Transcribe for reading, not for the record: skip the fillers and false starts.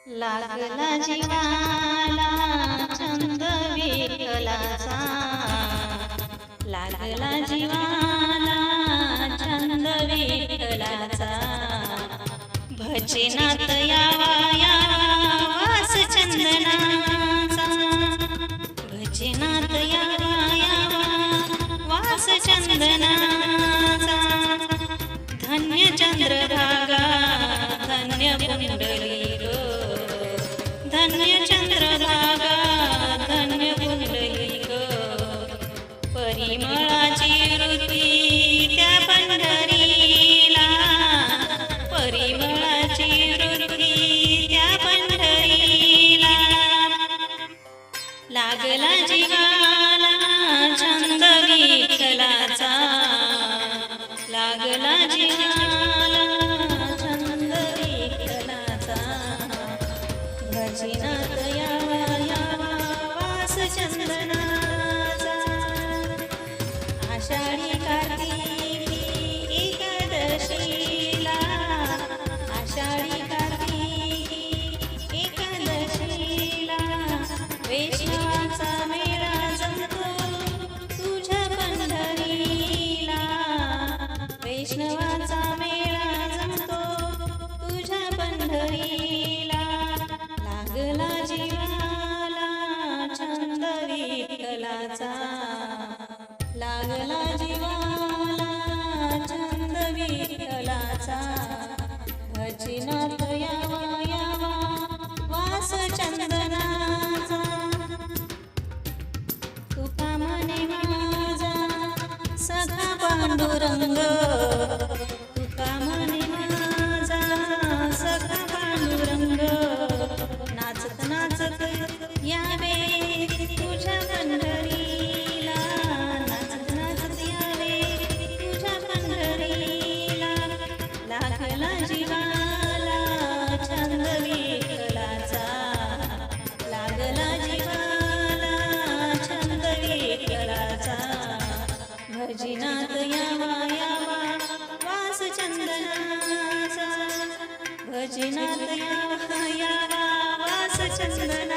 लागला जीवाला छंद विठ्ठलाचा, लागला जीवाला छंद विठ्ठलाचा. भजनात यावा यावा वास चंदनाचा, भजनात यावा यावा वास चंदनाचा. धन्य चंद्रभागा धन्य पुंडलिक, धन्य चंद्रभागा धन्य पुंडलिक. परिमळाची वृत्ती त्या पंढरीला, परिमळाची वृत्ती त्या पंढरीला. लागला जीवाला छंद विठ्ठलाचा, लागला जीवाला छंद विठ्ठलाचा. भजनात यावा यावा वास चंदनाचा. आषाढी कार्तिकी एकादशीला, आषाढी कार्तिकी एकादशीला. वैष्णवाचा मेळा जमतो तुझ्या पंढरीला, वैष्णवाचा मेळा जमतो तुझ्या पंढरीला. लागला जीवाला छंद विठ्ठलाचा, लागला जीवाला छंद विठ्ठलाचा. भजनात यावा यावा वास चंदनाचा. तुका म्हणे माझा सखा पांडुरंग, तुका म्हणे माझा सखा पांडुरंग. नाचत नाचत यावे तुझ्या पंढरीला, नाचत नाचत यावे तुझ्या पंढरीला. लागला जीवाला छंद विठ्ठलाचा, लागला जीवाला छंद विठ्ठलाचा. भजनात यावा यावा वास चंदनाचा, भजनात यावा यावा वास चंदनाचा.